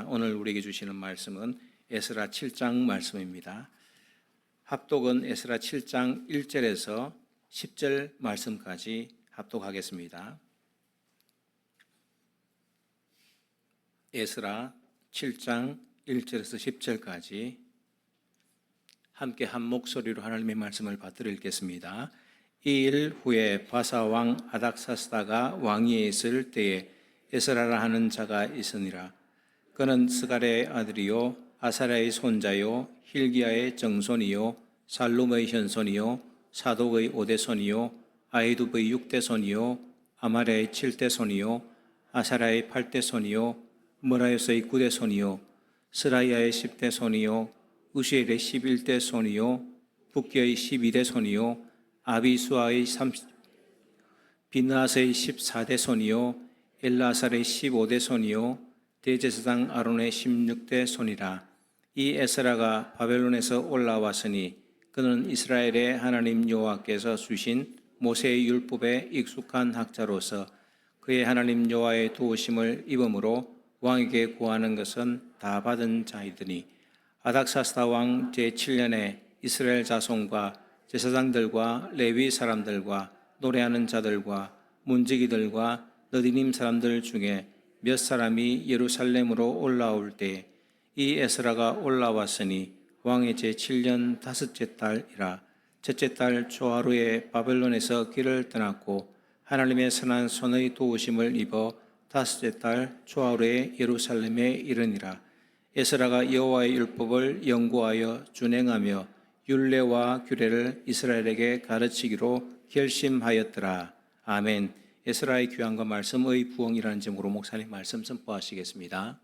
오늘 우리에게 주시는 말씀은 에스라 7장 말씀입니다. 합독은 에스라 7장 1절에서 10절 말씀까지 합독하겠습니다. 에스라 7장 1절에서 10절까지 함께 한 목소리로 하나님의 말씀을 받들어 읽겠습니다. 이 일 후에 바사 왕 아닥사스다가 왕위에 있을 때에 에스라라 하는 자가 있으니라. 그는 스갈의 아들이요 아사랴의 손자요 힐기야의 정손이요 살룸의 현손이요 사독의 5대손이요 아히두의 6대손이요 아마랴의 7대손이요 아사랴의 8대손이요 머라요스의 9대손이요 스라이아의 10대손이요 우시엘의 11대손이요 북기의 12대손이요 아비수아의 빈나스의 14대손이요 엘라살의 15대손이요 대제사장 아론의 16대 손이라. 이 에스라가 바벨론에서 올라왔으니 그는 이스라엘의 하나님 여호와께서 주신 모세의 율법에 익숙한 학자로서 그의 하나님 여호와의 도우심을 입음으로 왕에게 구하는 것은 다 받은 자이더니 아닥사스다 왕 제7년에 이스라엘 자손과 제사장들과 레위 사람들과 노래하는 자들과 문지기들과 너디님 사람들 중에 몇 사람이 예루살렘으로 올라올 때 이 에스라가 올라왔으니 왕의 제7년 다섯째 달이라. 첫째 달 초하루에 바벨론에서 길을 떠났고 하나님의 선한 손의 도우심을 입어 다섯째 달 초하루에 예루살렘에 이르니라. 에스라가 여호와의 율법을 연구하여 준행하며 율례와 규례를 이스라엘에게 가르치기로 결심하였더라. 아멘. 에스라의 귀함과 말씀의 부흥이라는 제목으로 목사님 말씀 선포하시겠습니다.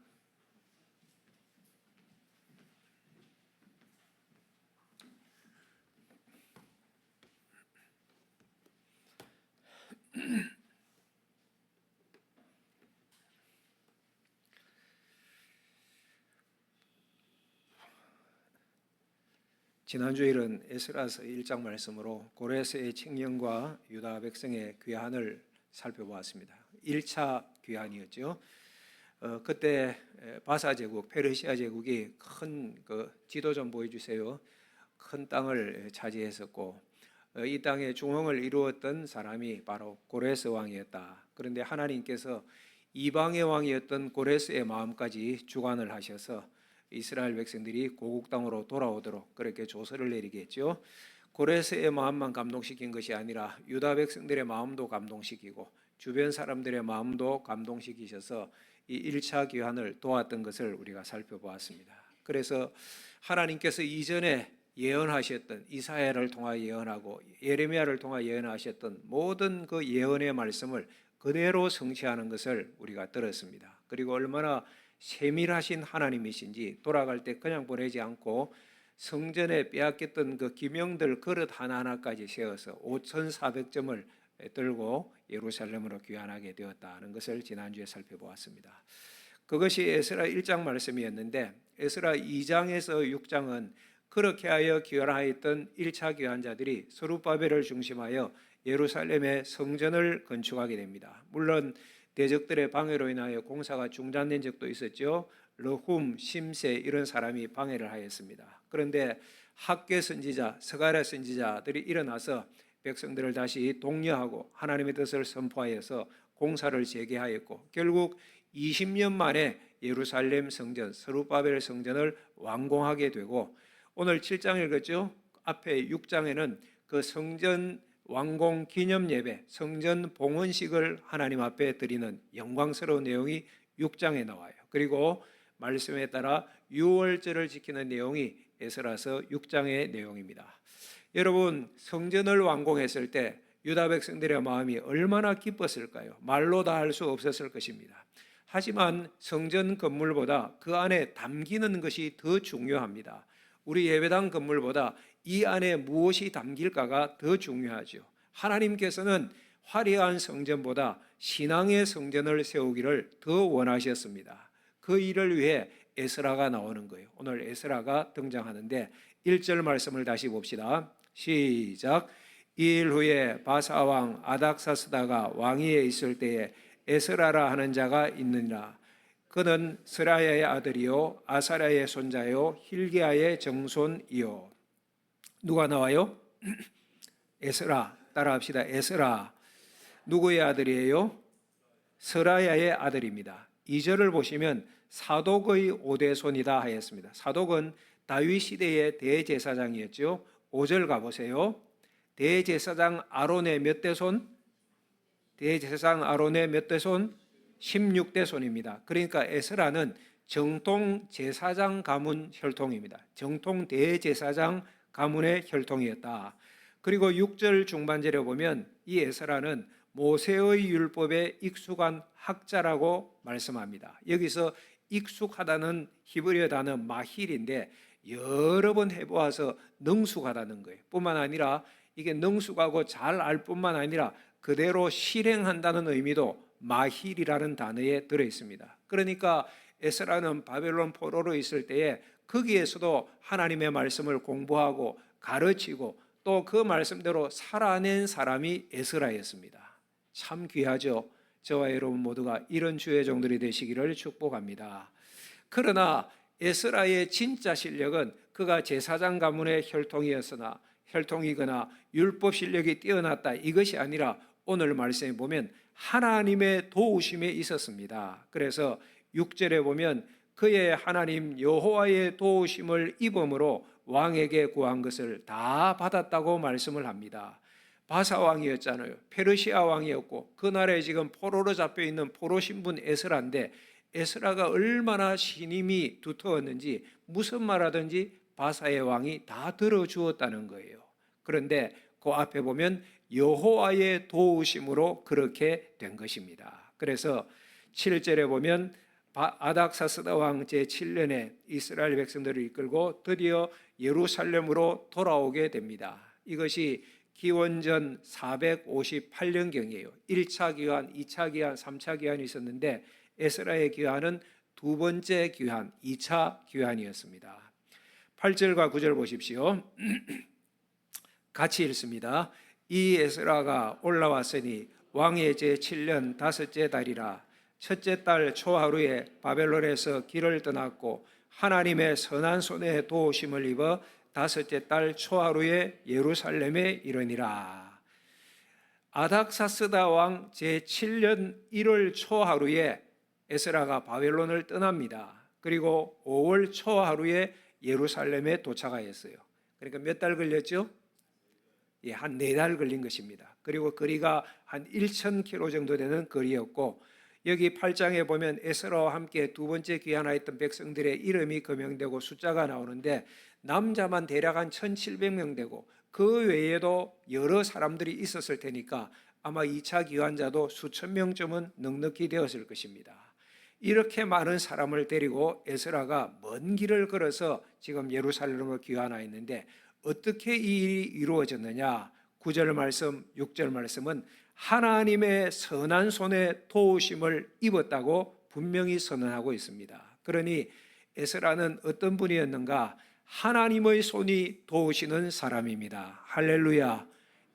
지난 주일은 에스라서 1장 말씀으로 고레스의 칙령과 유다 백성의 귀환을 살펴보았습니다. 1차 귀환이었죠. 그때 바사 제국, 페르시아 제국이 큰 지도 좀 보여주세요. 큰 땅을 차지했었고 이 땅의 중흥을 이루었던 사람이 바로 고레스 왕이었다. 그런데 하나님께서 이방의 왕이었던 고레스의 마음까지 주관을 하셔서 이스라엘 백성들이 고국 땅으로 돌아오도록 그렇게 조서를 내리게 했죠. 고레스의 마음만 감동시킨 것이 아니라 유다 백성들의 마음도 감동시키고 주변 사람들의 마음도 감동시키셔서 이 1차 귀환을 도왔던 것을 우리가 살펴보았습니다. 그래서 하나님께서 이전에 예언하셨던 이사야를 통하여 예언하고 예레미야를 통하여 예언하셨던 모든 그 예언의 말씀을 그대로 성취하는 것을 우리가 들었습니다. 그리고 얼마나 세밀하신 하나님이신지 돌아갈 때 그냥 보내지 않고 성전에 빼앗겼던 그 기명들 그릇 하나하나까지 세워서 5,400점을 들고 예루살렘으로 귀환하게 되었다는 것을 지난주에 살펴보았습니다. 그것이 에스라 1장 말씀이었는데 에스라 2장에서 6장은 그렇게 하여 귀환하였던 1차 귀환자들이 스룹바벨을 중심하여 예루살렘의 성전을 건축하게 됩니다. 물론 대적들의 방해로 인하여 공사가 중단된 적도 있었죠. 르훔, 심세 이런 사람이 방해를 하였습니다. 그런데 학계 선지자, 스가랴 선지자들이 일어나서 백성들을 다시 독려하고 하나님의 뜻을 선포하여서 공사를 재개하였고 결국 20년 만에 예루살렘 성전, 스룹바벨 성전을 완공하게 되고 오늘 7장 읽었죠. 앞에 6장에는 그 성전 완공 기념 예배, 성전 봉헌식을 하나님 앞에 드리는 영광스러운 내용이 6장에 나와요. 그리고 말씀에 따라 유월절을 지키는 내용이 에스라서 6장의 내용입니다. 여러분, 성전을 완공했을 때 유다 백성들의 마음이 얼마나 기뻤을까요? 말로 다 할 수 없었을 것입니다. 하지만 성전 건물보다 그 안에 담기는 것이 더 중요합니다. 우리 예배당 건물보다 이 안에 무엇이 담길까가 더 중요하죠. 하나님께서는 화려한 성전보다 신앙의 성전을 세우기를 더 원하셨습니다. 그 일을 위해 에스라가 나오는 거예요. 오늘 에스라가 등장하는데 1절 말씀을 다시 봅시다. 시작. 이 일 후에 바사 왕 아닥사스다가 왕위에 있을 때에 에스라라 하는 자가 있느니라. 그는 스라야의 아들이요 아사랴의 손자요 힐기야의 정손이요. 누가 나와요? 에스라. 따라합시다. 에스라. 누구의 아들이에요? 스라야의 아들입니다. 2절을 보시면 사독의 5대손이다 하였습니다. 사독은 다윗 시대의 대제사장이었죠. 5절 가보세요. 대제사장 아론의 몇 대손? 대제사장 아론의 몇 대손? 16대손입니다. 그러니까 에스라는 정통 제사장 가문 혈통입니다. 정통 대제사장 가문의 혈통이었다. 그리고 6절 중반절에 보면 이 에스라는 모세의 율법에 익숙한 학자라고 말씀합니다. 여기서 익숙하다는 히브리어 단어 마힐인데 여러 번 해보아서 능숙하다는 거예요. 뿐만 아니라 이게 능숙하고 잘 알 뿐만 아니라 그대로 실행한다는 의미도 마힐이라는 단어에 들어있습니다. 그러니까 에스라는 바벨론 포로로 있을 때에 거기에서도 하나님의 말씀을 공부하고 가르치고 또 그 말씀대로 살아낸 사람이 에스라였습니다. 참 귀하죠. 저와 여러분 모두가 이런 주의 종들이 되시기를 축복합니다. 그러나 에스라의 진짜 실력은 그가 제사장 가문의 혈통이거나 율법 실력이 뛰어났다 이것이 아니라 오늘 말씀에 보면 하나님의 도우심에 있었습니다. 그래서 6절에 보면 그의 하나님 여호와의 도우심을 입음으로 왕에게 구한 것을 다 받았다고 말씀을 합니다. 바사 왕이었잖아요. 페르시아 왕이었고 그 나라에 지금 포로로 잡혀 있는 포로 신분 에스라인데 에스라가 얼마나 신임이 두터웠는지 무슨 말하든지 바사의 왕이 다 들어주었다는 거예요. 그런데 그 앞에 보면 여호와의 도우심으로 그렇게 된 것입니다. 그래서 7절에 보면 아닥사스다 왕 제7년에 이스라엘 백성들을 이끌고 드디어 예루살렘으로 돌아오게 됩니다. 이것이 기원전 458년경이에요. 1차 기환, 2차 기환, 3차 기환이 있었는데 에스라의 기환은 두 번째 기환, 2차 기환이었습니다. 8절과 9절 보십시오. 같이 읽습니다. 이 에스라가 올라왔으니 왕의 제7년 다섯째 달이라. 첫째 달 초하루에 바벨론에서 길을 떠났고 하나님의 선한 손에 도우심을 입어 다섯째 달 초하루에 예루살렘에 이르니라. 아닥사스다 왕 제7년 1월 초하루에 에스라가 바벨론을 떠납니다. 그리고 5월 초하루에 예루살렘에 도착하였어요. 그러니까 몇 달 걸렸죠? 한 4달 걸린 것입니다. 그리고 거리가 한 1,000km 정도 되는 거리였고 여기 8장에 보면 에스라와 함께 두 번째 귀환하였던 백성들의 이름이 거명되고 숫자가 나오는데 남자만 대략 한 1,700명 되고 그 외에도 여러 사람들이 있었을 테니까 아마 2차 귀환자도 수천 명쯤은 넉넉히 되었을 것입니다. 이렇게 많은 사람을 데리고 에스라가 먼 길을 걸어서 지금 예루살렘으로 귀환하였는데 어떻게 이 일이 이루어졌느냐? 9절 말씀, 6절 말씀은 하나님의 선한 손에 도우심을 입었다고 분명히 선언하고 있습니다. 그러니 에스라는 어떤 분이었는가? 하나님의 손이 도우시는 사람입니다. 할렐루야.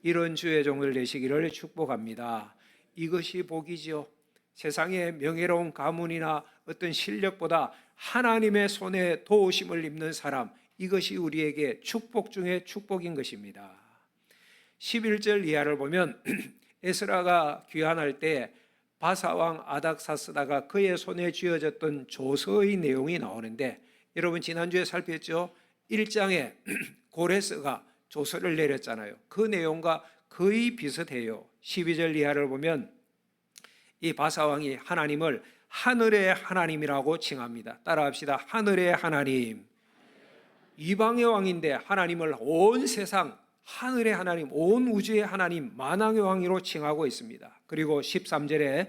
이런 주의 종들 되시기를 축복합니다. 이것이 복이죠. 세상의 명예로운 가문이나 어떤 실력보다 하나님의 손에 도우심을 입는 사람, 이것이 우리에게 축복 중에 축복인 것입니다. 11절 이하를 보면 에스라가 귀환할 때 바사왕 아닥사스다가 그의 손에 쥐어졌던 조서의 내용이 나오는데 여러분 지난주에 살폈죠? 1장에 고레스가 조서를 내렸잖아요. 그 내용과 거의 비슷해요. 12절 이하를 보면 이 바사왕이 하나님을 하늘의 하나님이라고 칭합니다. 따라합시다. 하늘의 하나님. 이방의 왕인데 하나님을 온 세상 하늘의 하나님, 온 우주의 하나님, 만왕의 왕으로 칭하고 있습니다. 그리고 13절에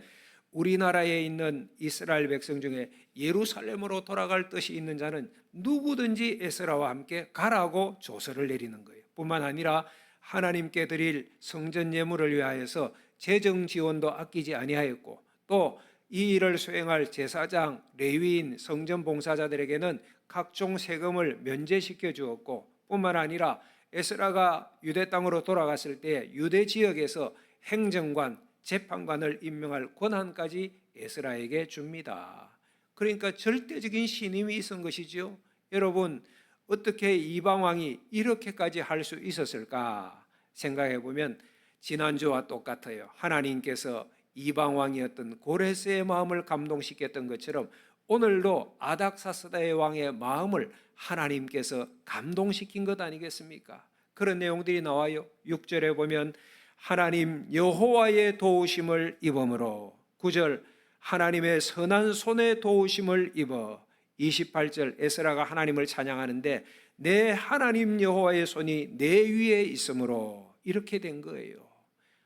우리나라에 있는 이스라엘 백성 중에 예루살렘으로 돌아갈 뜻이 있는 자는 누구든지 에스라와 함께 가라고 조서를 내리는 거예요. 뿐만 아니라 하나님께 드릴 성전 예물을 위하여서 재정 지원도 아끼지 아니하였고 또 이 일을 수행할 제사장, 레위인, 성전 봉사자들에게는 각종 세금을 면제시켜 주었고 뿐만 아니라 에스라가 유대 땅으로 돌아갔을 때 유대 지역에서 행정관, 재판관을 임명할 권한까지 에스라에게 줍니다. 그러니까 절대적인 신임이 있은 것이죠. 여러분, 어떻게 이방 왕이 이렇게까지 할 수 있었을까 생각해 보면 지난주와 똑같아요. 하나님께서 이방 왕이었던 고레스의 마음을 감동시켰던 것처럼 오늘도 아닥사스다의 왕의 마음을 하나님께서 감동시킨 것 아니겠습니까? 그런 내용들이 나와요. 6절에 보면 하나님 여호와의 도우심을 입음으로, 9절 하나님의 선한 손의 도우심을 입어, 28절 에스라가 하나님을 찬양하는데 내 하나님 여호와의 손이 내 위에 있으므로, 이렇게 된 거예요.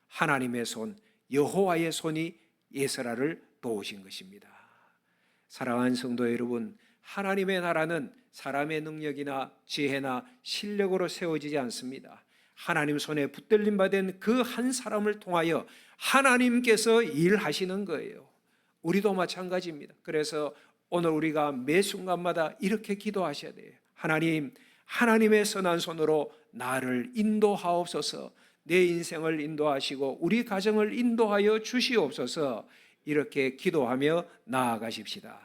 하나님의 손, 여호와의 손이 에스라를 도우신 것입니다. 사랑하는 성도 여러분, 하나님의 나라는 사람의 능력이나 지혜나 실력으로 세워지지 않습니다. 하나님 손에 붙들림 받은 그 한 사람을 통하여 하나님께서 일하시는 거예요. 우리도 마찬가지입니다. 그래서 오늘 우리가 매 순간마다 이렇게 기도하셔야 돼요. 하나님, 하나님의 선한 손으로 나를 인도하옵소서. 내 인생을 인도하시고 우리 가정을 인도하여 주시옵소서. 이렇게 기도하며 나아가십시다.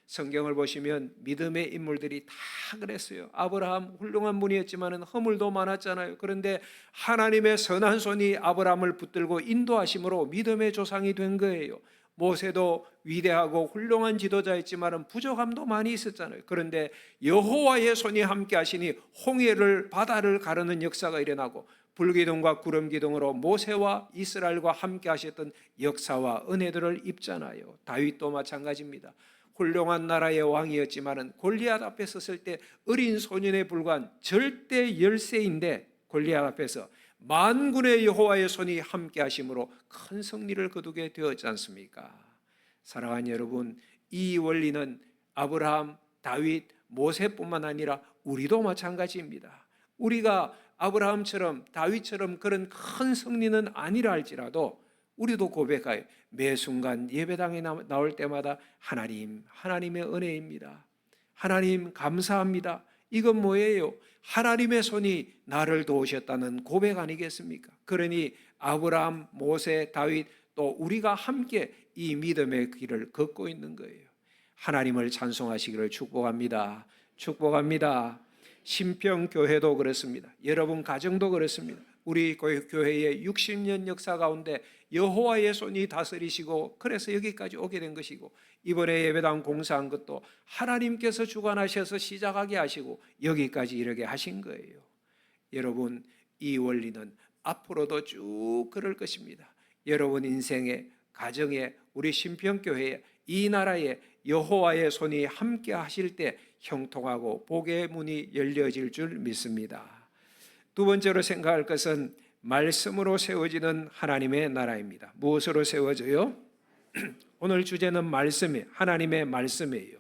성경을 보시면 믿음의 인물들이 다 그랬어요. 아브라함 훌륭한 분이었지만 허물도 많았잖아요. 그런데 하나님의 선한 손이 아브라함을 붙들고 인도하심으로 믿음의 조상이 된 거예요. 모세도 위대하고 훌륭한 지도자였지만 부족함도 많이 있었잖아요. 그런데 여호와의 손이 함께 하시니 홍해를, 바다를 가르는 역사가 일어나고 불기둥과 구름기둥으로 모세와 이스라엘과 함께 하셨던 역사와 은혜들을 입잖아요. 다윗도 마찬가지입니다. 훌륭한 나라의 왕이었지만 골리앗 앞에 섰을 때 어린 소년에 불과한 절대 열세인데 골리앗 앞에서 만군의 여호와의 손이 함께 하심으로 큰 승리를 거두게 되었지 않습니까? 사랑하는 여러분, 이 원리는 아브라함, 다윗, 모세뿐만 아니라 우리도 마찬가지입니다. 우리가 아브라함처럼 다윗처럼 그런 큰 승리는 아니라 할지라도 우리도 고백하여 매 순간 예배당에 나올 때마다 하나님, 하나님의 은혜입니다. 하나님 감사합니다. 이건 뭐예요? 하나님의 손이 나를 도우셨다는 고백 아니겠습니까? 그러니 아브라함, 모세, 다윗 또 우리가 함께 이 믿음의 길을 걷고 있는 거예요. 하나님을 찬송하시기를 축복합니다. 축복합니다. 신평교회도 그렇습니다. 여러분 가정도 그렇습니다. 우리 교회의 60년 역사 가운데 여호와의 손이 다스리시고 그래서 여기까지 오게 된 것이고, 이번에 예배당 공사한 것도 하나님께서 주관하셔서 시작하게 하시고 여기까지 이르게 하신 거예요. 여러분, 이 원리는 앞으로도 쭉 그럴 것입니다. 여러분 인생에, 가정에, 우리 신평교회에, 이 나라에 여호와의 손이 함께 하실 때 형통하고 복의 문이 열려질 줄 믿습니다. 두 번째로 생각할 것은 말씀으로 세워지는 하나님의 나라입니다. 무엇으로 세워져요? 오늘 주제는 말씀이에요. 하나님의 말씀이에요.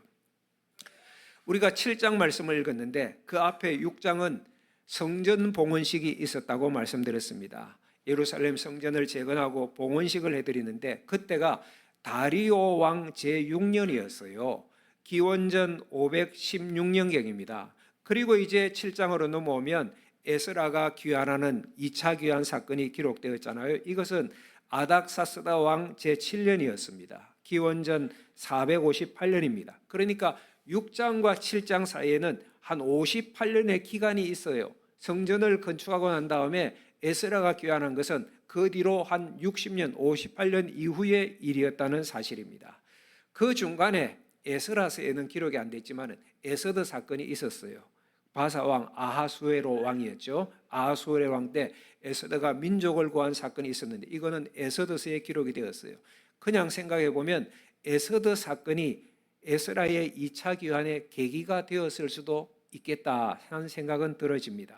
우리가 7장 말씀을 읽었는데 그 앞에 6장은 성전 봉헌식이 있었다고 말씀드렸습니다. 예루살렘 성전을 재건하고 봉헌식을 해드리는데 그때가 다리오 왕 제6년이었어요. 기원전 516년경입니다. 그리고 이제 7장으로 넘어오면 에스라가 귀환하는 2차 귀환 사건이 기록되었잖아요. 이것은 아닥사스다 왕 제7년이었습니다. 기원전 458년입니다. 그러니까 6장과 7장 사이에는 한 58년의 기간이 있어요. 성전을 건축하고 난 다음에 에스라가 귀환한 것은 그 뒤로 한 60년, 58년 이후의 일이었다는 사실입니다. 그 중간에 에스라서에는 기록이 안 됐지만 에서드 사건이 있었어요. 바사왕 아하수에로 왕이었죠. 아하수에로 왕 때 에서드가 민족을 구한 사건이 있었는데 이거는 에서드서에 기록이 되었어요. 그냥 생각해 보면 에서드 사건이 에스라의 2차 귀환의 계기가 되었을 수도 있겠다 하는 생각은 들어집니다.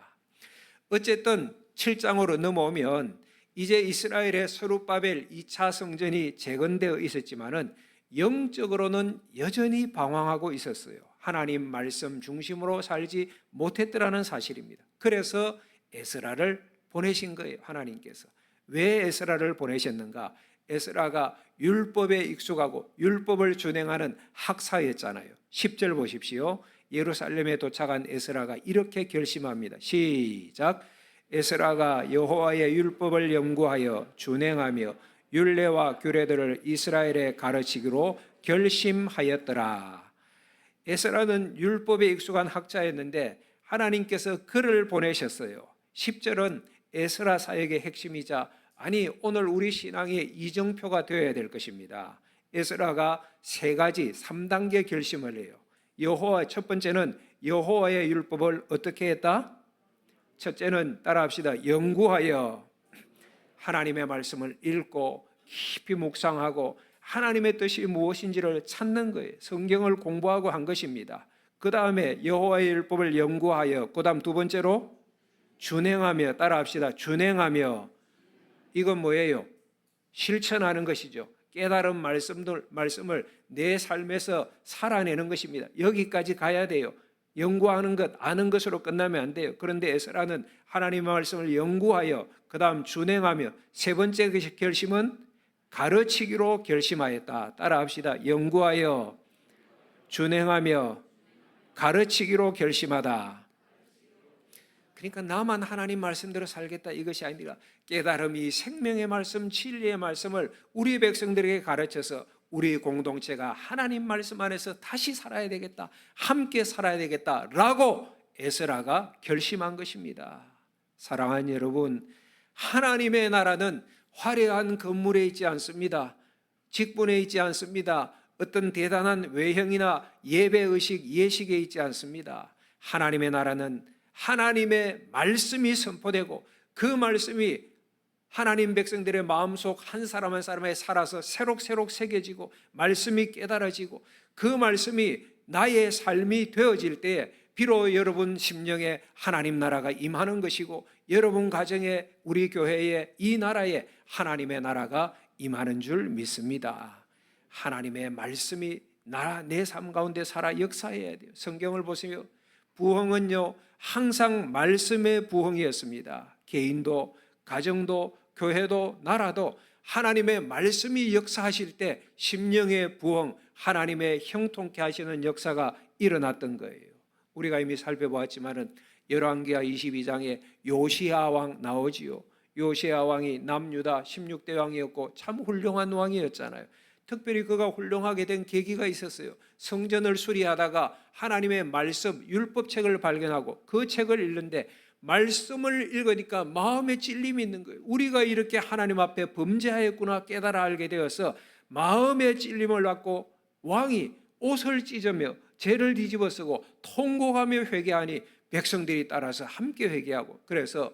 어쨌든 7장으로 넘어오면 이제 이스라엘의 스룹바벨 2차 성전이 재건되어 있었지만은 영적으로는 여전히 방황하고 있었어요. 하나님 말씀 중심으로 살지 못했더라는 사실입니다. 그래서 에스라를 보내신 거예요. 하나님께서. 왜 에스라를 보내셨는가? 에스라가 율법에 익숙하고 율법을 준행하는 학사였잖아요. 10절 보십시오. 예루살렘에 도착한 에스라가 이렇게 결심합니다. 시작. 에스라가 여호와의 율법을 연구하여 준행하며 율례와 규례들을 이스라엘에 가르치기로 결심하였더라. 에스라는 율법에 익숙한 학자였는데 하나님께서 그를 보내셨어요. 10절은 에스라 사역의 핵심이자 오늘 우리 신앙의 이정표가 되어야 될 것입니다. 에스라가 3가지 3단계 결심을 해요. 첫 번째는 여호와의 율법을 어떻게 했다? 첫째는 따라합시다. 연구하여 하나님의 말씀을 읽고 깊이 묵상하고 하나님의 뜻이 무엇인지를 찾는 거예요. 성경을 공부하고 한 것입니다. 그 다음에 여호와의 율법을 연구하여, 그 다음 2번째로 준행하며, 따라합시다. 준행하며. 이건 뭐예요? 실천하는 것이죠. 깨달은 말씀을 내 삶에서 살아내는 것입니다. 여기까지 가야 돼요. 연구하는 것, 아는 것으로 끝나면 안 돼요. 그런데 에스라는 하나님의 말씀을 연구하여, 그 다음 준행하며, 3번째 결심은 가르치기로 결심하였다. 따라합시다. 연구하여, 준행하며, 가르치기로 결심하다. 그러니까 나만 하나님 말씀대로 살겠다 이것이 아니라 깨달음이 생명의 말씀, 진리의 말씀을 우리 백성들에게 가르쳐서 우리 공동체가 하나님 말씀 안에서 다시 살아야 되겠다, 함께 살아야 되겠다라고 에스라가 결심한 것입니다. 사랑하는 여러분, 하나님의 나라는 화려한 건물에 있지 않습니다. 직분에 있지 않습니다. 어떤 대단한 외형이나 예배의식, 예식에 있지 않습니다. 하나님의 나라는 하나님의 말씀이 선포되고 그 말씀이 하나님 백성들의 마음속 한 사람 한 사람에 살아서 새록새록 새겨지고 말씀이 깨달아지고 그 말씀이 나의 삶이 되어질 때에 비로소 여러분 심령에 하나님 나라가 임하는 것이고 여러분 가정에, 우리 교회에, 이 나라에 하나님의 나라가 임하는 줄 믿습니다. 하나님의 말씀이 내 삶 가운데 살아 역사해야 돼요. 성경을 보시며 부흥은요 항상 말씀의 부흥이었습니다. 개인도, 가정도, 교회도, 나라도 하나님의 말씀이 역사하실 때 심령의 부흥, 하나님의 형통케 하시는 역사가 일어났던 거예요. 우리가 이미 살펴보았지만은 열왕기하 22장에 요시야 왕 나오지요. 요시야 왕이 남유다 16대 왕이었고 참 훌륭한 왕이었잖아요. 특별히 그가 훌륭하게 된 계기가 있었어요. 성전을 수리하다가 하나님의 말씀, 율법책을 발견하고 그 책을 읽는데 말씀을 읽으니까 마음에 찔림이 있는 거예요. 우리가 이렇게 하나님 앞에 범죄하였구나 깨달아 알게 되어서 마음의 찔림을 받고 왕이 옷을 찢으며 죄를 뒤집어 쓰고 통곡하며 회개하니 백성들이 따라서 함께 회개하고 그래서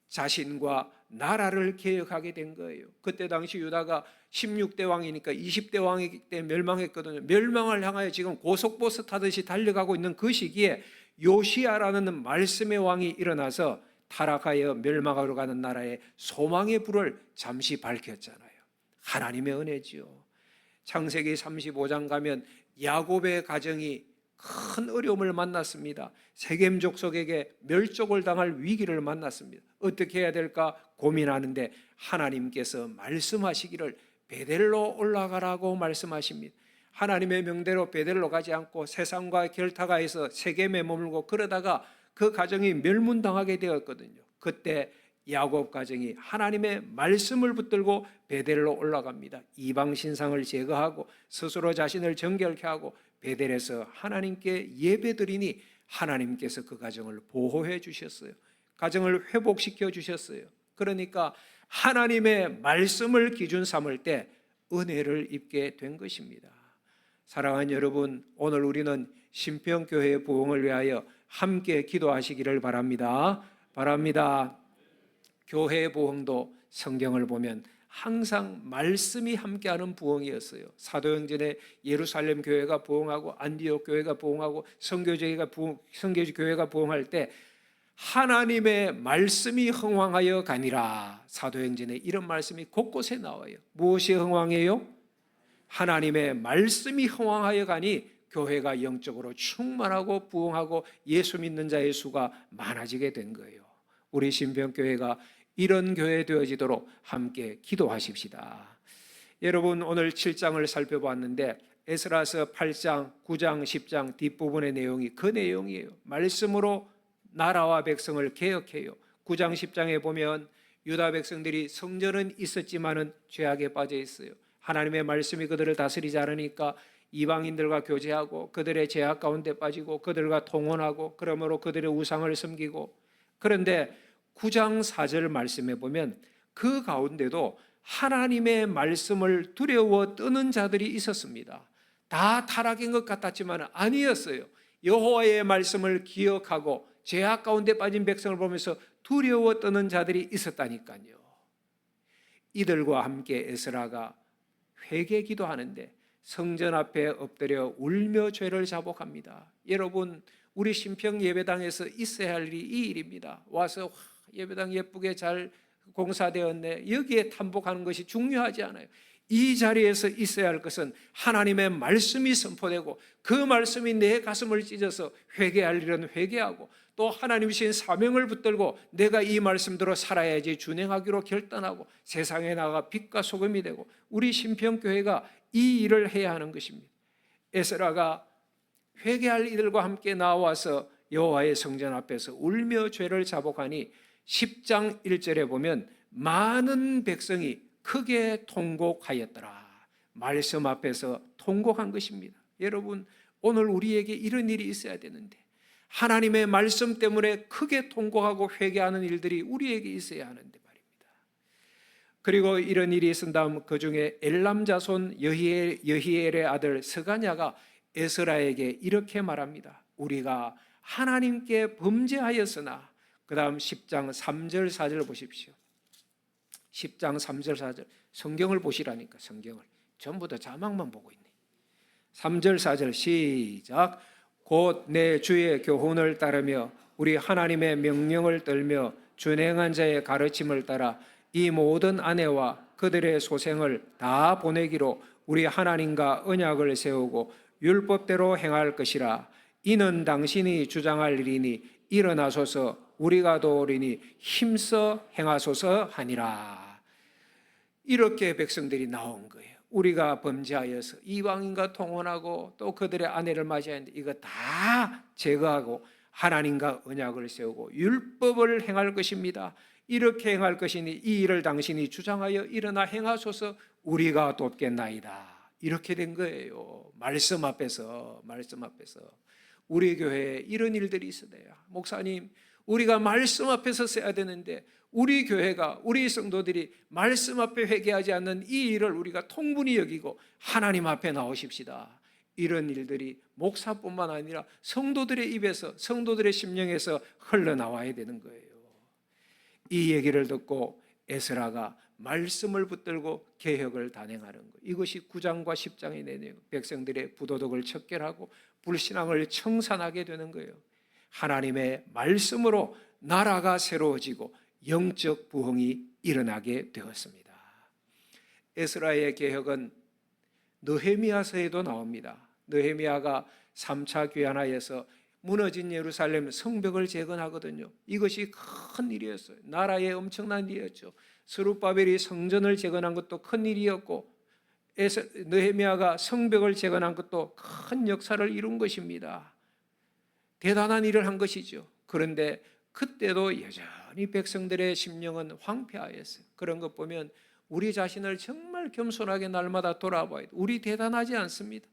자신과 나라를 개혁하게 된 거예요. 그때 당시 유다가 16대 왕이니까 20대 왕이기 때문에 멸망했거든요. 멸망을 향하여 지금 고속버스 타듯이 달려가고 있는 그 시기에 요시야라는 말씀의 왕이 일어나서 타락하여 멸망하러 가는 나라의 소망의 불을 잠시 밝혔잖아요. 하나님의 은혜지요. 창세기 35장 가면 야곱의 가정이 큰 어려움을 만났습니다. 세겜 족속에게 멸족을 당할 위기를 만났습니다. 어떻게 해야 될까 고민하는데 하나님께서 말씀하시기를 베델로 올라가라고 말씀하십니다. 하나님의 명대로 베델로 가지 않고 세상과 결탁하여서 세겜에 머물고 그러다가 그 가정이 멸문당하게 되었거든요. 그때 야곱 가정이 하나님의 말씀을 붙들고 베델로 올라갑니다. 이방 신상을 제거하고 스스로 자신을 정결케 하고 베델에서 하나님께 예배드리니 하나님께서 그 가정을 보호해 주셨어요. 가정을 회복시켜 주셨어요. 그러니까 하나님의 말씀을 기준 삼을 때 은혜를 입게 된 것입니다. 사랑하는 여러분, 오늘 우리는 신평교회의 부흥을 위하여 함께 기도하시기를 바랍니다. 교회의 부흥도 성경을 보면 항상 말씀이 함께하는 부흥이었어요. 사도행전에 예루살렘 교회가 부흥하고 안디옥 교회가 부흥하고 선교지 교회가 부흥할 때 하나님의 말씀이 흥왕하여 가니라. 사도행전에 이런 말씀이 곳곳에 나와요. 무엇이 흥왕해요? 하나님의 말씀이 흥왕하여 가니 교회가 영적으로 충만하고 부흥하고 예수 믿는 자의 수가 많아지게 된 거예요. 우리 신평교회가 이런 교회 되어지도록 함께 기도하십시다. 여러분, 오늘 7장을 살펴봤는데 에스라서 8장, 9장, 10장 뒷부분의 내용이 그 내용이에요. 말씀으로 나라와 백성을 개혁해요. 9장, 10장에 보면 유다 백성들이 성전은 있었지만은 죄악에 빠져 있어요. 하나님의 말씀이 그들을 다스리지 않으니까 이방인들과 교제하고 그들의 죄악 가운데 빠지고 그들과 통혼하고 그러므로 그들의 우상을 섬기고, 그런데 9장 4절 말씀에 보면 그 가운데도 하나님의 말씀을 두려워 떠는 자들이 있었습니다. 다 타락인 것 같았지만 아니었어요. 여호와의 말씀을 기억하고 죄악 가운데 빠진 백성을 보면서 두려워 떠는 자들이 있었다니까요. 이들과 함께 에스라가 회개 기도하는데 성전 앞에 엎드려 울며 죄를 자복합니다. 여러분, 우리 신평 예배당에서 있어야 할 일이 이 일입니다. 와서 예배당 예쁘게 잘 공사되었네, 여기에 탐복하는 것이 중요하지 않아요. 이 자리에서 있어야 할 것은 하나님의 말씀이 선포되고 그 말씀이 내 가슴을 찢어서 회개할 일은 회개하고, 또 하나님 주신 사명을 붙들고 내가 이 말씀대로 살아야지 준행하기로 결단하고 세상에 나가 빛과 소금이 되고, 우리 신평교회가 이 일을 해야 하는 것입니다. 에스라가 회개할 이들과 함께 나와서 여호와의 성전 앞에서 울며 죄를 자복하니 10장 1절에 보면 많은 백성이 크게 통곡하였더라. 말씀 앞에서 통곡한 것입니다. 여러분, 오늘 우리에게 이런 일이 있어야 되는데 하나님의 말씀 때문에 크게 통곡하고 회개하는 일들이 우리에게 있어야 하는데 말입니다. 그리고 이런 일이 있은 다음 그 중에 엘람 자손 여히엘의 아들 스가냐가 에스라에게 이렇게 말합니다. 우리가 하나님께 범죄하였으나, 그 다음 10장 3절 4절 보십시오. 10장 3절 4절 성경을 보시라니까. 성경을 전부 다 자막만 보고 있네. 3절 4절 시작. 곧 내 주의 교훈을 따르며 우리 하나님의 명령을 떨며 준행한 자의 가르침을 따라 이 모든 아내와 그들의 소생을 다 보내기로 우리 하나님과 언약을 세우고 율법대로 행할 것이라. 이는 당신이 주장할 일이니 일어나소서 우리가 도우리니 힘써 행하소서 하니라. 이렇게 백성들이 나온 거예요. 우리가 범죄하여서 이방인과 통혼하고 또 그들의 아내를 맞이하는데 이거 다 제거하고 하나님과 언약을 세우고 율법을 행할 것입니다. 이렇게 행할 것이니 이 일을 당신이 주장하여 일어나 행하소서 우리가 돕겠나이다. 이렇게 된 거예요. 말씀 앞에서 우리 교회에 이런 일들이 있어야 돼요. 목사님, 우리가 말씀 앞에서 써야 되는데 우리 교회가, 우리 성도들이 말씀 앞에 회개하지 않는 이 일을 우리가 통분히 여기고 하나님 앞에 나오십시다. 이런 일들이 목사뿐만 아니라 성도들의 입에서, 성도들의 심령에서 흘러나와야 되는 거예요. 이 얘기를 듣고 에스라가 말씀을 붙들고 개혁을 단행하는 것, 이것이 9장과 10장의 내용, 백성들의 부도덕을 척결하고 불신앙을 청산하게 되는 거예요. 하나님의 말씀으로 나라가 새로워지고 영적 부흥이 일어나게 되었습니다. 에스라의 개혁은 느헤미야서에도 나옵니다. 느헤미야가 3차 귀환하여서 무너진 예루살렘 성벽을 재건하거든요. 이것이 큰 일이었어요. 나라의 엄청난 일이었죠. 스룹바벨이 성전을 재건한 것도 큰 일이었고 느헤미야가 성벽을 재건한 것도 큰 역사를 이룬 것입니다. 대단한 일을 한 것이죠. 그런데 그때도 여전히 백성들의 심령은 황폐하였어요. 그런 것 보면 우리 자신을 정말 겸손하게 날마다 돌아봐야 돼요. 우리 대단하지 않습니다.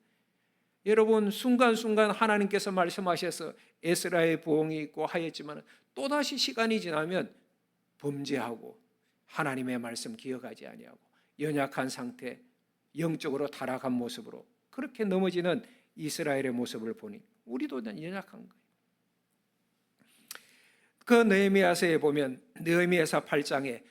여러분, 순간순간 하나님께서 말씀하셔서 에스라의 부흥이 있고 하였지만 또다시 시간이 지나면 범죄하고 하나님의 말씀 기억하지 아니하고 연약한 상태, 영적으로 타락한 모습으로 그렇게 넘어지는 이스라엘의 모습을 보니 우리도 연약한 거예요. 그 느헤미야서에 보면 느헤미야서 8장에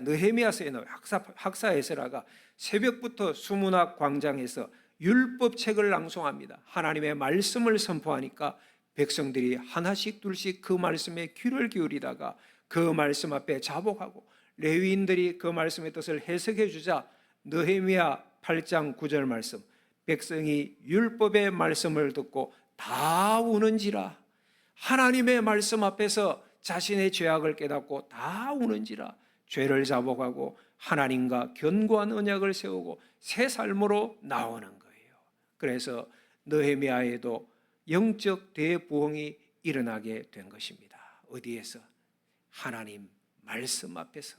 느헤미야서에 나와요. 학사 에스라가 새벽부터 수문학 광장에서 율법책을 낭송합니다. 하나님의 말씀을 선포하니까 백성들이 하나씩 둘씩 그 말씀에 귀를 기울이다가 그 말씀 앞에 자복하고 레위인들이 그 말씀의 뜻을 해석해 주자 느헤미야 8장 9절 말씀, 백성이 율법의 말씀을 듣고 다 우는지라. 하나님의 말씀 앞에서 자신의 죄악을 깨닫고 다 우는지라. 죄를 자복하고 하나님과 견고한 언약을 세우고 새 삶으로 나오는 거예요. 그래서 느헤미야에도 영적 대부흥이 일어나게 된 것입니다. 어디에서? 하나님 말씀 앞에서.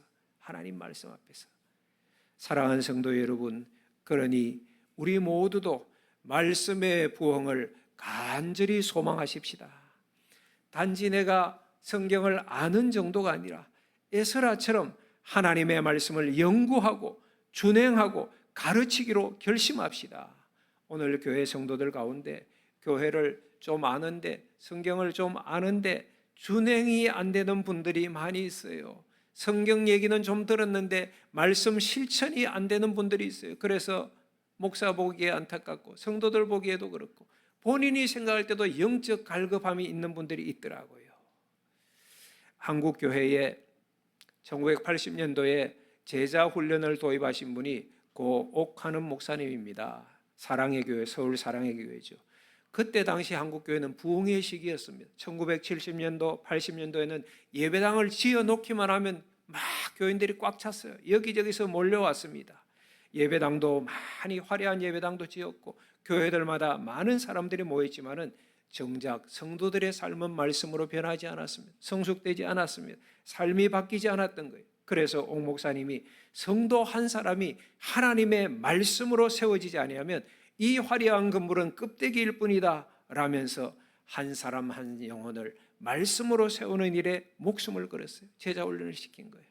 사랑하는 성도 여러분, 그러니 우리 모두도 말씀의 부흥을 간절히 소망하십시다. 단지 내가 성경을 아는 정도가 아니라 에스라처럼 하나님의 말씀을 연구하고 준행하고 가르치기로 결심합시다. 오늘 교회 성도들 가운데 교회를 좀 아는데, 성경을 좀 아는데 준행이 안 되는 분들이 많이 있어요. 성경 얘기는 좀 들었는데 말씀 실천이 안 되는 분들이 있어요. 그래서 목사 보기에 안타깝고 성도들 보기에도 그렇고 본인이 생각할 때도 영적 갈급함이 있는 분들이 있더라고요. 한국 교회에 1980년도에 제자 훈련을 도입하신 분이 고 옥하는 목사님입니다. 사랑의 교회, 서울 사랑의 교회죠. 그때 당시 한국 교회는 부흥의 시기였습니다. 1970년도, 80년도에는 예배당을 지어 놓기만 하면 막 교인들이 꽉 찼어요. 여기저기서 몰려왔습니다. 예배당도 많이 화려한 예배당도 지었고 교회들마다 많은 사람들이 모였지만은 정작 성도들의 삶은 말씀으로 변하지 않았습니다. 성숙되지 않았습니다. 삶이 바뀌지 않았던 거예요. 그래서 옥 목사님이 성도 한 사람이 하나님의 말씀으로 세워지지 아니하면 이 화려한 건물은 껍데기일 뿐이다 라면서 한 사람 한 영혼을 말씀으로 세우는 일에 목숨을 걸었어요. 제자훈련을 시킨 거예요.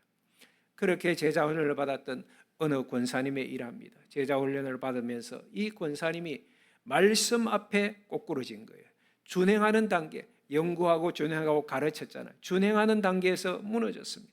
그렇게 제자훈련을 받았던 어느 권사님의 일합니다. 제자훈련을 받으면서 이 권사님이 말씀 앞에 꼬꾸러진 거예요. 준행하는 단계, 연구하고 준행하고 가르쳤잖아요. 준행하는 단계에서 무너졌습니다.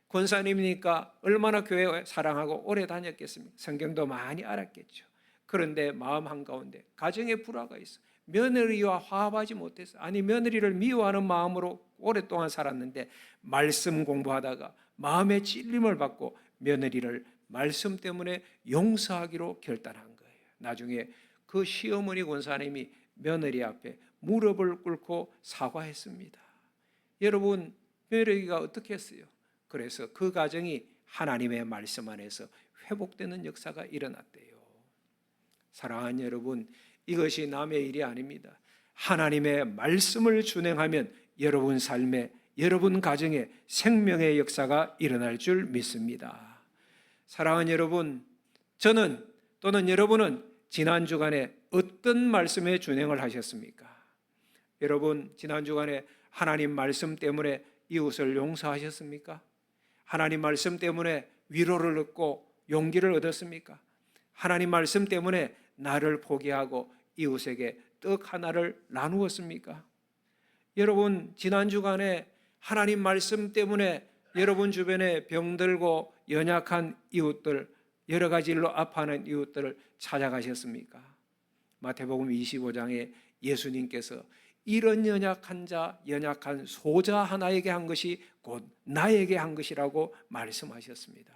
권사님이니까 얼마나 교회 사랑하고 오래 다녔겠습니까? 성경도 많이 알았겠죠. 그런데 마음 한가운데 가정에 불화가 있어. 며느리와 화합하지 못해서, 아니 며느리를 미워하는 마음으로 오랫동안 살았는데 말씀 공부하다가 마음의 찔림을 받고 며느리를 말씀 때문에 용서하기로 결단한 거예요. 나중에 그 시어머니 권사님이 며느리 앞에 무릎을 꿇고 사과했습니다. 여러분, 며느리가 어떻게 했어요? 그래서 그 가정이 하나님의 말씀 안에서 회복되는 역사가 일어났대요. 사랑하는 여러분, 이것이 남의 일이 아닙니다. 하나님의 말씀을 준행하면 여러분 삶에, 여러분 가정에 생명의 역사가 일어날 줄 믿습니다. 사랑하는 여러분, 저는 또는 여러분은 지난 주간에 어떤 말씀에 준행을 하셨습니까? 여러분, 지난 주간에 하나님 말씀 때문에 이웃을 용서하셨습니까? 하나님 말씀 때문에 위로를 얻고 용기를 얻었습니까? 하나님 말씀 때문에 나를 포기하고 이웃에게 떡 하나를 나누었습니까? 여러분, 지난 주간에 하나님 말씀 때문에 여러분 주변에 병들고 연약한 이웃들, 여러 가지 일로 아파하는 이웃들을 찾아가셨습니까? 마태복음 25장에 예수님께서 이런 연약한 자, 연약한 소자 하나에게 한 것이 곧 나에게 한 것이라고 말씀하셨습니다.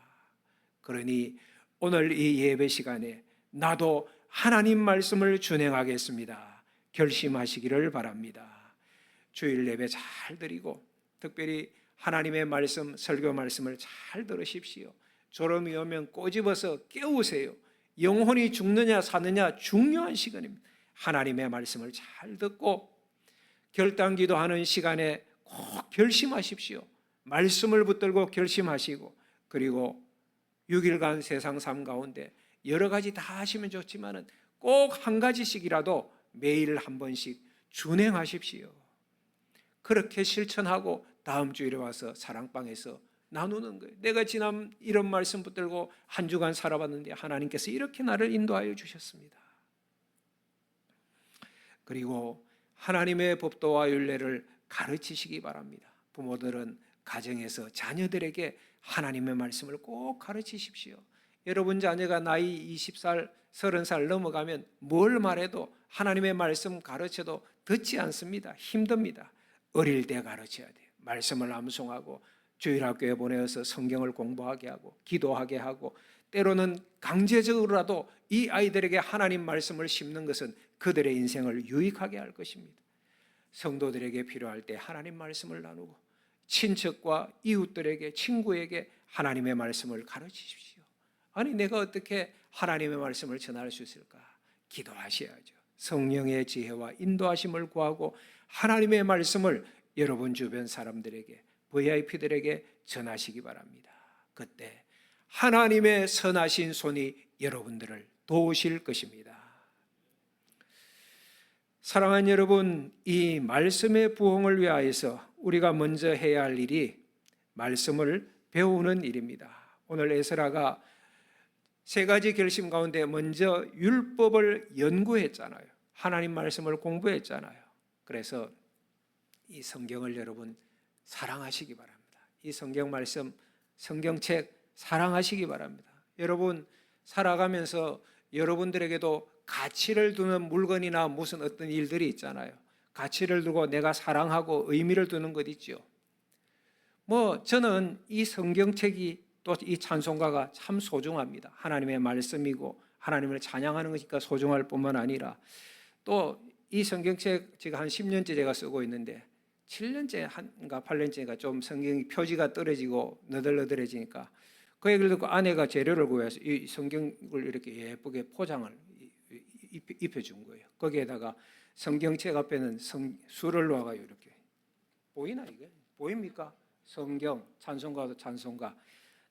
그러니 오늘 이 예배 시간에 나도 하나님 말씀을 준행하겠습니다. 결심하시기를 바랍니다. 주일 예배 잘 드리고 특별히 하나님의 말씀, 설교 말씀을 잘 들으십시오. 졸음이 오면 꼬집어서 깨우세요. 영혼이 죽느냐 사느냐 중요한 시간입니다. 하나님의 말씀을 잘 듣고 결단기도 하는 시간에 꼭 결심하십시오. 말씀을 붙들고 결심하시고, 그리고 6일간 세상 삶 가운데 여러 가지 다 하시면 좋지만 꼭 한 가지씩이라도 매일 한 번씩 준행하십시오. 그렇게 실천하고 다음 주일에 와서 사랑방에서 나누는 거예요. 내가 지난 이런 말씀 붙들고 한 주간 살아봤는데 하나님께서 이렇게 나를 인도하여 주셨습니다. 그리고 하나님의 법도와 율례를 가르치시기 바랍니다. 부모들은 가정에서 자녀들에게 하나님의 말씀을 꼭 가르치십시오. 여러분 자녀가 나이 20살, 30살 넘어가면 뭘 말해도 하나님의 말씀 가르쳐도 듣지 않습니다. 힘듭니다. 어릴 때 가르쳐야 돼요. 말씀을 암송하고 주일학교에 보내어서 성경을 공부하게 하고 기도하게 하고, 때로는 강제적으로라도 이 아이들에게 하나님 말씀을 심는 것은 그들의 인생을 유익하게 할 것입니다. 성도들에게 필요할 때 하나님 말씀을 나누고 친척과 이웃들에게, 친구에게 하나님의 말씀을 가르치십시오. 아니 내가 어떻게 하나님의 말씀을 전할 수 있을까? 기도하셔야죠. 성령의 지혜와 인도하심을 구하고 하나님의 말씀을 여러분 주변 사람들에게, VIP들에게 전하시기 바랍니다. 그때 하나님의 선하신 손이 여러분들을 도우실 것입니다. 사랑하는 여러분, 이 말씀의 부흥을 위하여서 우리가 먼저 해야 할 일이 말씀을 배우는 일입니다. 오늘 에스라가 세 가지 결심 가운데 먼저 율법을 연구했잖아요. 하나님 말씀을 공부했잖아요. 그래서 이 성경을 여러분 사랑하시기 바랍니다. 이 성경 말씀, 성경책 사랑하시기 바랍니다. 여러분 살아가면서 여러분들에게도 가치를 두는 물건이나 무슨 어떤 일들이 있잖아요. 가치를 두고 내가 사랑하고 의미를 두는 것 있죠. 저는 이 성경책이 또 이 찬송가가 참 소중합니다. 하나님의 말씀이고 하나님을 찬양하는 것이니까 소중할 뿐만 아니라 또 이 성경책 제가 한 10년째 제가 쓰고 있는데 7년째인가 8년째인가 좀 성경이 표지가 떨어지고 너덜너덜해지니까 그 얘기를 듣고 아내가 재료를 구해서 이 성경을 이렇게 예쁘게 포장을 입혀준 거예요. 거기에다가 성경책 앞에는 수를 놓아가요. 이렇게 보이나 이게? 보입니까? 성경, 찬송가도 찬송가.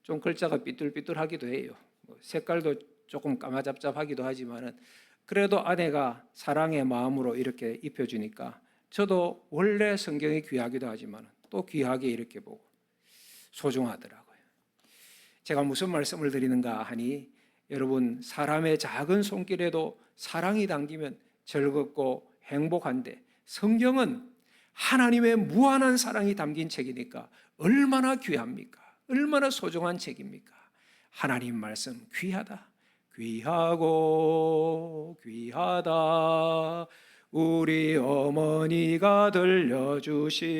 좀 글자가 삐뚤삐뚤하기도 해요. 색깔도 조금 까마잡잡하기도 하지만은 그래도 아내가 사랑의 마음으로 이렇게 입혀주니까 저도 원래 성경이 귀하기도 하지만 또 귀하게 이렇게 보고 소중하더라고요. 제가 무슨 말씀을 드리는가 하니 여러분 사람의 작은 손길에도 사랑이 담기면 즐겁고 행복한데 성경은 하나님의 무한한 사랑이 담긴 책이니까 얼마나 귀합니까? 얼마나 소중한 책입니까? 하나님 말씀 귀하다. 귀하고 귀하다. 우리 어머니가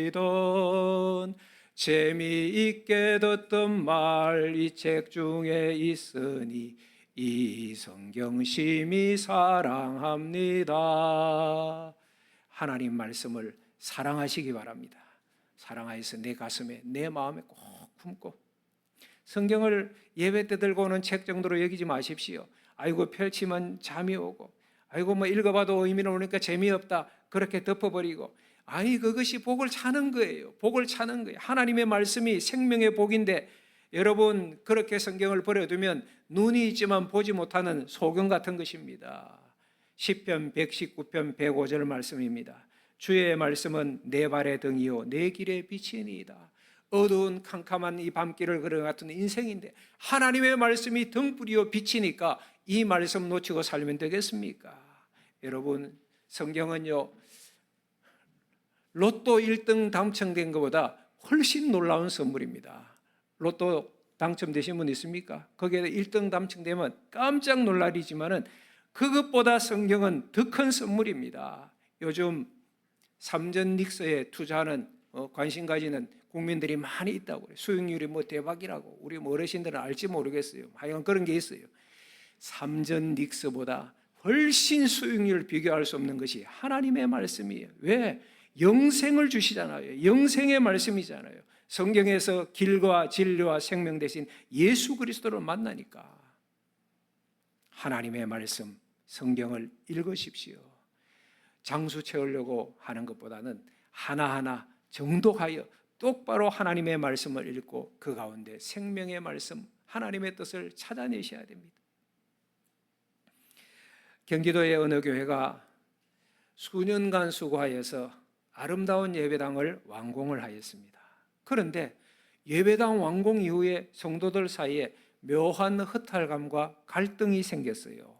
들려주시던 재미있게 듣던 말 이 책 중에 있으니 이 성경 심히 사랑합니다. 하나님 말씀을 사랑하시기 바랍니다. 사랑하여서 내 가슴에 내 마음에 꼭 품고 성경을 예배 때 들고 오는 책 정도로 여기지 마십시오. 아이고 펼치면 잠이 오고 아이고 읽어봐도 의미는 오니까 재미없다 그렇게 덮어버리고 아니 그것이 복을 차는 거예요. 복을 차는 거예요. 하나님의 말씀이 생명의 복인데 여러분 그렇게 성경을 버려두면 눈이 있지만 보지 못하는 소경 같은 것입니다. 시편 119편 105절 말씀입니다. 주의 말씀은 내 발의 등이요 내 길의 빛이니이다. 어두운 캄캄한 이 밤길을 걸어 같은 인생인데 하나님의 말씀이 등불이요 빛이니까 이 말씀 놓치고 살면 되겠습니까? 여러분 성경은요 로또 1등 당첨된 것보다 훨씬 놀라운 선물입니다. 로또 당첨되신 분 있습니까? 거기에 1등 당첨되면 깜짝 놀라리지만은 그것보다 성경은 더 큰 선물입니다. 요즘 삼전 닉스에 투자하는 관심 가지는 국민들이 많이 있다고 그래요. 수익률이 대박이라고 우리 어르신들은 알지 모르겠어요. 하여간 그런 게 있어요. 삼전 닉스보다 훨씬 수익률을 비교할 수 없는 것이 하나님의 말씀이에요. 왜? 영생을 주시잖아요. 영생의 말씀이잖아요. 성경에서 길과 진리와 생명 대신 예수 그리스도를 만나니까 하나님의 말씀 성경을 읽으십시오. 장수 채우려고 하는 것보다는 하나하나 정독하여 똑바로 하나님의 말씀을 읽고 그 가운데 생명의 말씀 하나님의 뜻을 찾아내셔야 됩니다. 경기도의 어느 교회가 수년간 수고하여서 아름다운 예배당을 완공을 하였습니다. 그런데 예배당 완공 이후에 성도들 사이에 묘한 허탈감과 갈등이 생겼어요.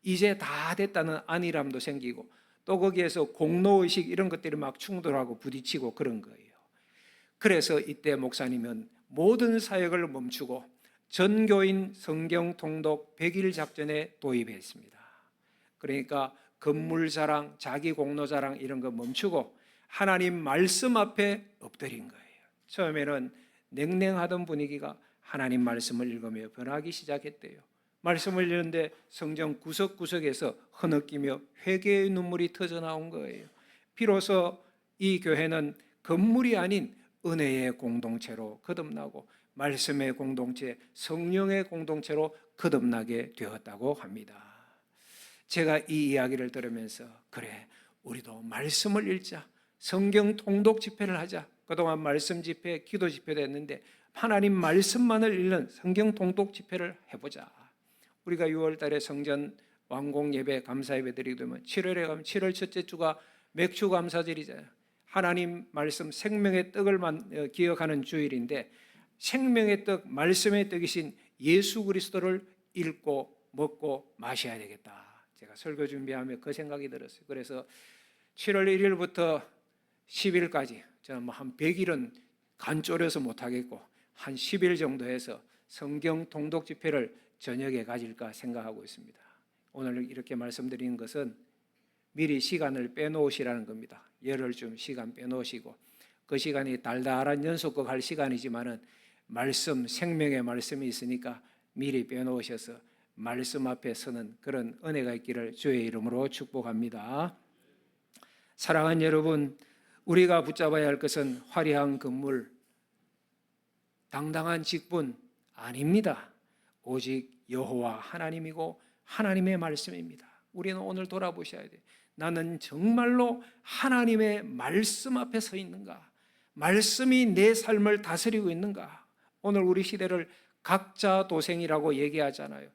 이제 다 됐다는 안일함도 생기고 또 거기에서 공로의식 이런 것들이 막 충돌하고 부딪히고 그런 거예요. 그래서 이때 목사님은 모든 사역을 멈추고 전교인 성경 통독 100일 작전에 도입했습니다. 그러니까 건물 자랑, 자기 공로 자랑 이런 거 멈추고 하나님 말씀 앞에 엎드린 거예요. 처음에는 냉랭하던 분위기가 하나님 말씀을 읽으며 변하기 시작했대요. 말씀을 읽는데 성경 구석구석에서 흐느끼며 회개의 눈물이 터져 나온 거예요. 비로소 이 교회는 건물이 아닌 은혜의 공동체로 거듭나고 말씀의 공동체, 성령의 공동체로 거듭나게 되었다고 합니다. 제가 이 이야기를 들으면서 그래 우리도 말씀을 읽자, 성경 통독 집회를 하자. 그동안 말씀 집회, 기도 집회도 했는데 하나님 말씀만을 읽는 성경 통독 집회를 해보자. 우리가 6월 달에 성전 완공 예배, 감사 예배 드리게 되면 7월에 가면 7월 첫째 주가 맥주 감사절이잖아요. 하나님 말씀 생명의 떡을 기억하는 주일인데 생명의 떡, 말씀의 떡이신 예수 그리스도를 읽고 먹고 마셔야 되겠다. 제가 설교 준비하며 그 생각이 들었어요. 그래서 7월 1일부터 10일까지 저는 한 100일은 간 졸여서 못하겠고 한 10일 정도 해서 성경 통독 집회를 저녁에 가질까 생각하고 있습니다. 오늘 이렇게 말씀드리는 것은 미리 시간을 빼놓으시라는 겁니다. 열흘 좀 시간 빼놓으시고 그 시간이 달달한 연속극 할 시간이지만은 말씀, 생명의 말씀이 있으니까 미리 빼놓으셔서 말씀 앞에 서는 그런 은혜가 있기를 주의 이름으로 축복합니다. 사랑하는 여러분, 우리가 붙잡아야 할 것은 화려한 건물, 당당한 직분 아닙니다. 오직 여호와 하나님이고 하나님의 말씀입니다. 우리는 오늘 돌아보셔야 돼요. 나는 정말로 하나님의 말씀 앞에 서 있는가? 말씀이 내 삶을 다스리고 있는가? 오늘 우리 시대를 각자 도생이라고 얘기하잖아요.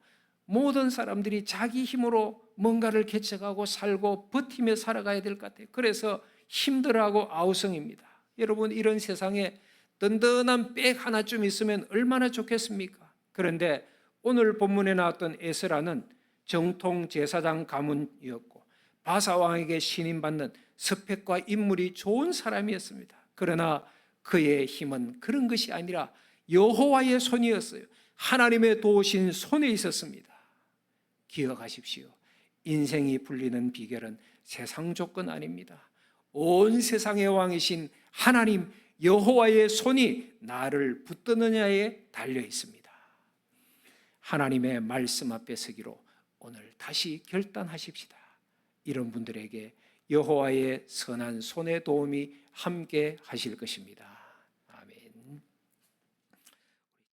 모든 사람들이 자기 힘으로 뭔가를 개척하고 살고 버티며 살아가야 될 것 같아요. 그래서 힘들어하고 아우성입니다. 여러분, 이런 세상에 든든한 백 하나쯤 있으면 얼마나 좋겠습니까? 그런데 오늘 본문에 나왔던 에스라는 정통 제사장 가문이었고 바사 왕에게 신임받는 스펙과 인물이 좋은 사람이었습니다. 그러나 그의 힘은 그런 것이 아니라 여호와의 손이었어요. 하나님의 도우신 손에 있었습니다. 기억하십시오. 인생이 불리는 비결은 세상 조건 아닙니다. 온 세상의 왕이신 하나님 여호와의 손이 나를 붙드느냐에 달려 있습니다. 하나님의 말씀 앞에 서기로 오늘 다시 결단하십시다. 이런 분들에게 여호와의 선한 손의 도움이 함께 하실 것입니다.